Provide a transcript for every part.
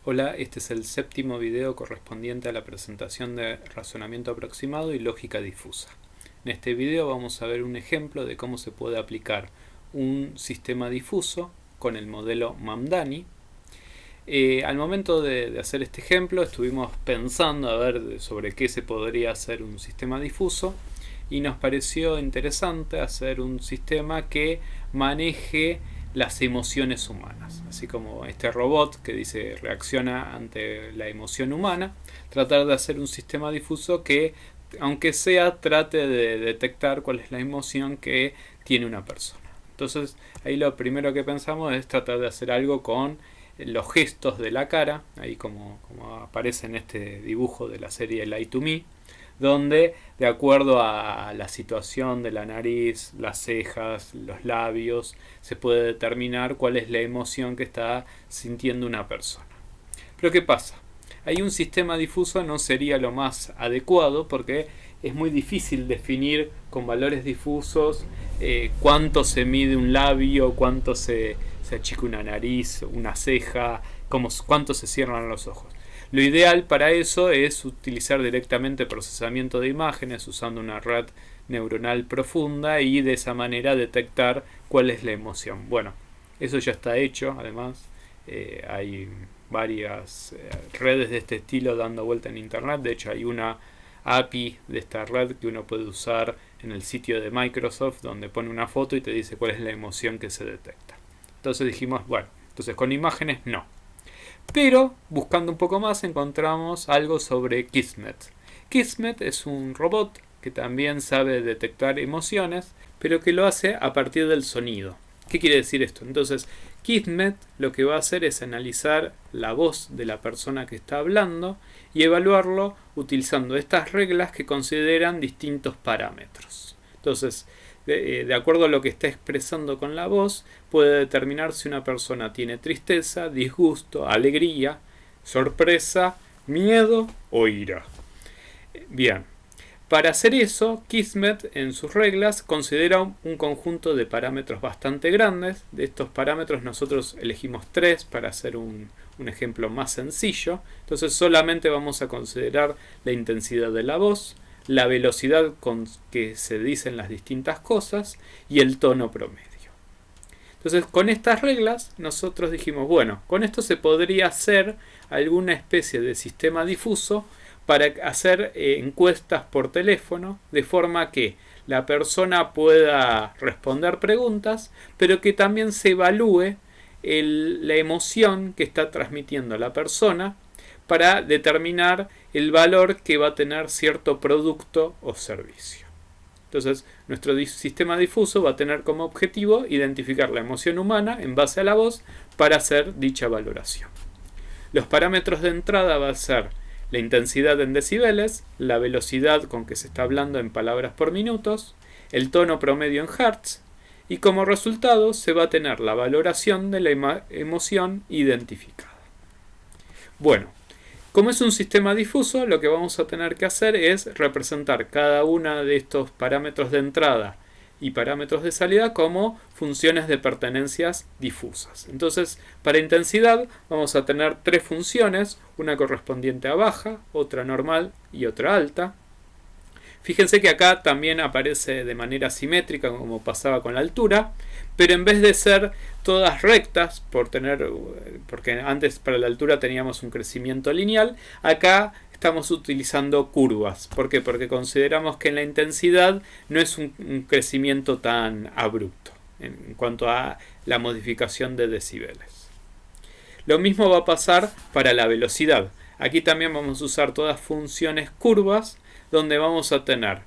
Hola, este es el séptimo video correspondiente a la presentación de razonamiento aproximado y lógica difusa. En este video vamos a ver un ejemplo de cómo se puede aplicar un sistema difuso con el modelo Mamdani. Al momento de hacer este ejemplo estuvimos pensando a ver sobre qué se podría hacer un sistema difuso y nos pareció interesante hacer un sistema que maneje las emociones humanas, así como este robot que dice reacciona ante la emoción humana, tratar de hacer un sistema difuso que, aunque sea, trate de detectar cuál es la emoción que tiene una persona. Entonces ahí lo primero que pensamos es tratar de hacer algo con los gestos de la cara, ahí como aparece en este dibujo de la serie Lie to Me, donde de acuerdo a la situación de la nariz, las cejas, los labios, se puede determinar cuál es la emoción que está sintiendo una persona. Pero ¿qué pasa? Ahí un sistema difuso no sería lo más adecuado porque es muy difícil definir con valores difusos cuánto se mide un labio, cuánto se achica una nariz, una ceja, cuánto se cierran los ojos. Lo ideal para eso es utilizar directamente procesamiento de imágenes usando una red neuronal profunda y de esa manera detectar cuál es la emoción. Bueno, eso ya está hecho, además hay varias redes de este estilo dando vuelta en internet. De hecho hay una API de esta red que uno puede usar en el sitio de Microsoft, donde pone una foto y te dice cuál es la emoción que se detecta. Entonces dijimos, bueno, entonces con imágenes no. Pero buscando un poco más encontramos algo sobre Kismet. Kismet es un robot que también sabe detectar emociones, pero que lo hace a partir del sonido. ¿Qué quiere decir esto? Entonces, Kismet lo que va a hacer es analizar la voz de la persona que está hablando y evaluarlo utilizando estas reglas que consideran distintos parámetros. Entonces, de acuerdo a lo que está expresando con la voz, puede determinar si una persona tiene tristeza, disgusto, alegría, sorpresa, miedo o ira. Bien, para hacer eso, Kismet en sus reglas considera un conjunto de parámetros bastante grandes. De estos parámetros nosotros elegimos 3 para hacer un ejemplo más sencillo. Entonces solamente vamos a considerar la intensidad de la voz, la velocidad con que se dicen las distintas cosas y el tono promedio. Entonces, con estas reglas nosotros dijimos, bueno, con esto se podría hacer alguna especie de sistema difuso para hacer encuestas por teléfono, de forma que la persona pueda responder preguntas, pero que también se evalúe la emoción que está transmitiendo la persona para determinar el valor que va a tener cierto producto o servicio. Entonces, nuestro sistema difuso va a tener como objetivo identificar la emoción humana en base a la voz para hacer dicha valoración. Los parámetros de entrada va a ser la intensidad en decibeles, la velocidad con que se está hablando en palabras por minutos, el tono promedio en hertz, y como resultado se va a tener la valoración de la emoción identificada. Bueno, como es un sistema difuso, lo que vamos a tener que hacer es representar cada uno de estos parámetros de entrada y parámetros de salida como funciones de pertenencias difusas. Entonces, para intensidad vamos a tener 3 funciones, una correspondiente a baja, otra normal y otra alta. Fíjense que acá también aparece de manera simétrica como pasaba con la altura, pero en vez de ser todas rectas, porque antes para la altura teníamos un crecimiento lineal, acá estamos utilizando curvas. ¿Por qué? Porque consideramos que en la intensidad no es un crecimiento tan abrupto en cuanto a la modificación de decibeles. Lo mismo va a pasar para la velocidad. Aquí también vamos a usar todas funciones curvas, donde vamos a tener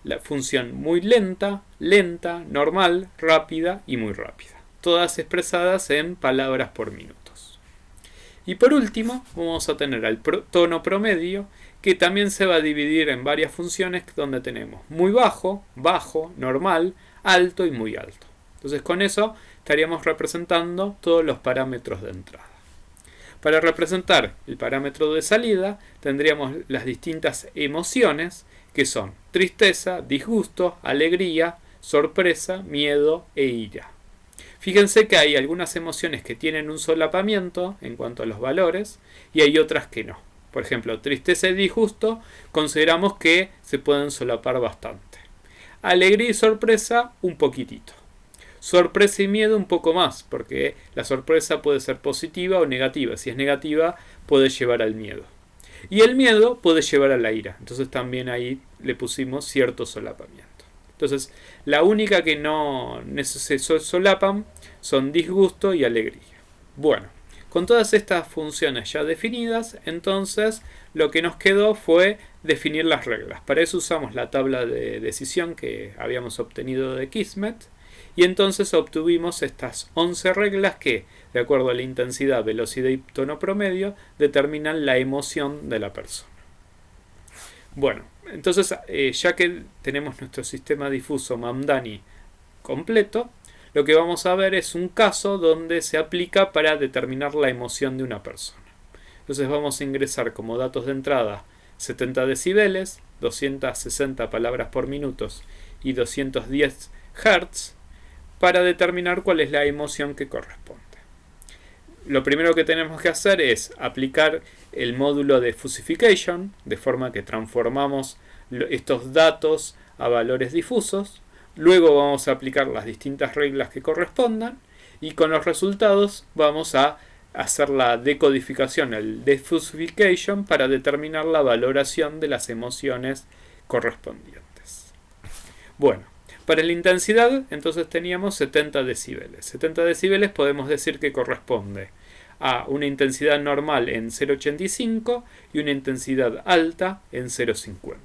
la función muy lenta, normal, rápida y muy rápida. Todas expresadas en palabras por minutos. Y por último, vamos a tener el tono promedio, que también se va a dividir en varias funciones donde tenemos muy bajo, normal, alto y muy alto. Entonces con eso estaríamos representando todos los parámetros de entrada. Para representar el parámetro de salida tendríamos las distintas emociones que son tristeza, disgusto, alegría, sorpresa, miedo e ira. Fíjense que hay algunas emociones que tienen un solapamiento en cuanto a los valores y hay otras que no. Por ejemplo, tristeza y disgusto consideramos que se pueden solapar bastante. Alegría y sorpresa un poquitito. Sorpresa y miedo un poco más, porque la sorpresa puede ser positiva o negativa. Si es negativa, puede llevar al miedo. Y el miedo puede llevar a la ira. Entonces también ahí le pusimos cierto solapamiento. Entonces, la única que no se solapan son disgusto y alegría. Bueno, con todas estas funciones ya definidas, entonces lo que nos quedó fue definir las reglas. Para eso usamos la tabla de decisión que habíamos obtenido de Kismet. Y entonces obtuvimos estas 11 reglas que, de acuerdo a la intensidad, velocidad y tono promedio, determinan la emoción de la persona. Bueno, entonces ya que tenemos nuestro sistema difuso Mamdani completo, lo que vamos a ver es un caso donde se aplica para determinar la emoción de una persona. Entonces vamos a ingresar como datos de entrada 70 decibeles, 260 palabras por minuto y 210 Hz para determinar cuál es la emoción que corresponde. Lo primero que tenemos que hacer es aplicar el módulo de Fusification, de forma que transformamos estos datos a valores difusos. Luego vamos a aplicar las distintas reglas que correspondan y con los resultados vamos a hacer la decodificación, el defusification, para determinar la valoración de las emociones correspondientes. Bueno, para la intensidad entonces teníamos 70 decibeles. 70 decibeles podemos decir que corresponde a una intensidad normal en 0,85 y una intensidad alta en 0,50.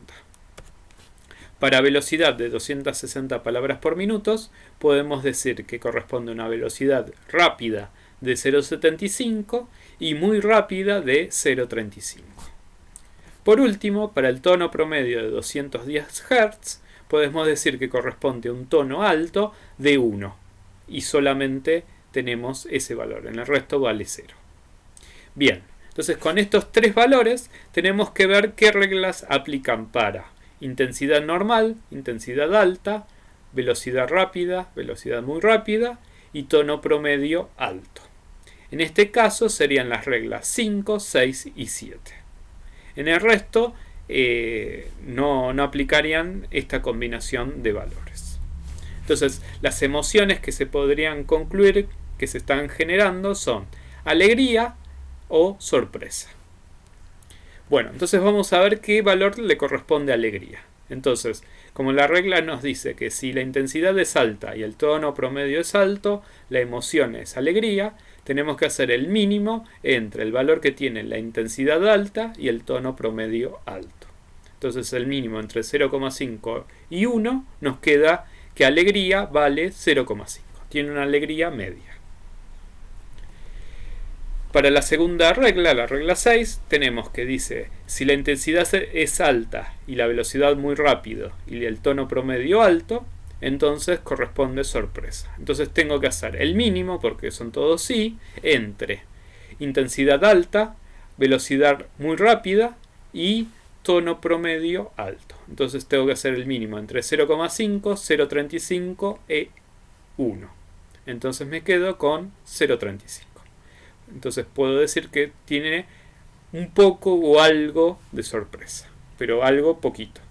Para velocidad de 260 palabras por minuto podemos decir que corresponde a una velocidad rápida de 0,75 y muy rápida de 0,35. Por último, para el tono promedio de 210 Hz podemos decir que corresponde a un tono alto de 1 y solamente tenemos ese valor, en el resto vale 0. Bien, entonces con estos tres valores tenemos que ver qué reglas aplican para intensidad normal, intensidad alta, velocidad rápida, velocidad muy rápida y tono promedio alto. En este caso serían las reglas 5, 6 y 7. En el resto no aplicarían esta combinación de valores. Entonces, las emociones que se podrían concluir que se están generando son alegría o sorpresa. Bueno, entonces vamos a ver qué valor le corresponde a alegría. Entonces, como la regla nos dice que si la intensidad es alta y el tono promedio es alto, la emoción es alegría, tenemos que hacer el mínimo entre el valor que tiene la intensidad alta y el tono promedio alto. Entonces el mínimo entre 0,5 y 1 nos queda que alegría vale 0,5. Tiene una alegría media. Para la segunda regla, la regla 6, tenemos que dice, si la intensidad es alta y la velocidad muy rápido y el tono promedio alto, entonces corresponde sorpresa. Entonces tengo que hacer el mínimo, porque son todos sí, entre intensidad alta, velocidad muy rápida y tono promedio alto. Entonces tengo que hacer el mínimo entre 0,5, 0,35 y 1. Entonces me quedo con 0,35. Entonces puedo decir que tiene un poco o algo de sorpresa, pero algo poquito.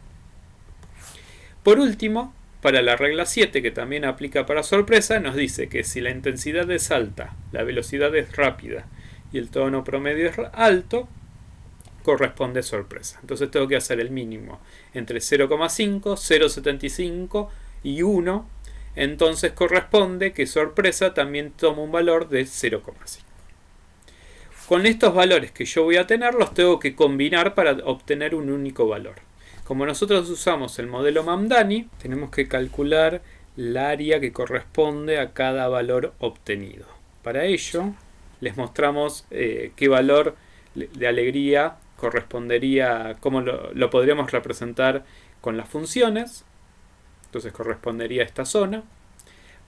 Por último, para la regla 7, que también aplica para sorpresa, nos dice que si la intensidad es alta, la velocidad es rápida y el tono promedio es alto, corresponde sorpresa. Entonces tengo que hacer el mínimo entre 0,5, 0,75 y 1. Entonces corresponde que sorpresa también toma un valor de 0,5. Con estos valores que yo voy a tener los tengo que combinar para obtener un único valor. Como nosotros usamos el modelo Mamdani, tenemos que calcular el área que corresponde a cada valor obtenido. Para ello, les mostramos qué valor de alegría correspondería, cómo lo podríamos representar con las funciones. Entonces correspondería a esta zona.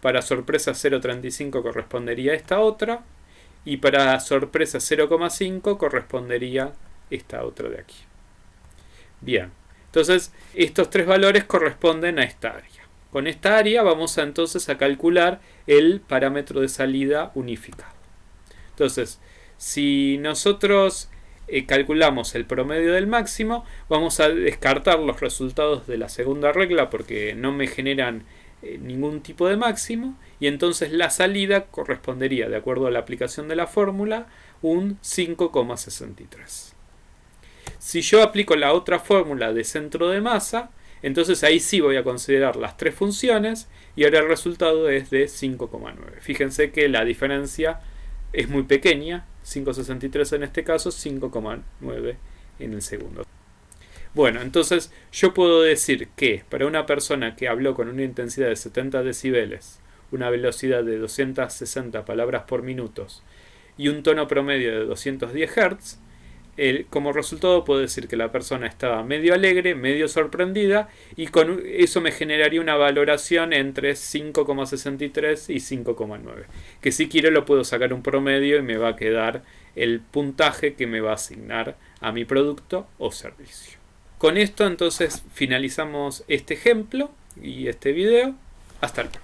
Para sorpresa 0,35 correspondería a esta otra. Y para sorpresa 0,5 correspondería esta otra de aquí. Bien, entonces estos tres valores corresponden a esta área. Con esta área vamos entonces a calcular el parámetro de salida unificado. Entonces, si nosotros calculamos el promedio del máximo, vamos a descartar los resultados de la segunda regla porque no me generan ningún tipo de máximo, y entonces la salida correspondería, de acuerdo a la aplicación de la fórmula, un 5,63. Si yo aplico la otra fórmula de centro de masa, entonces ahí sí voy a considerar las tres funciones y ahora el resultado es de 5,9. Fíjense que la diferencia es muy pequeña, 5,63 en este caso, 5,9 en el segundo. Bueno, entonces yo puedo decir que para una persona que habló con una intensidad de 70 decibeles, una velocidad de 260 palabras por minuto y un tono promedio de 210 Hz, como resultado puedo decir que la persona estaba medio alegre, medio sorprendida, y con eso me generaría una valoración entre 5,63 y 5,9. Que si quiero lo puedo sacar un promedio y me va a quedar el puntaje que me va a asignar a mi producto o servicio. Con esto entonces finalizamos este ejemplo y este video. Hasta luego.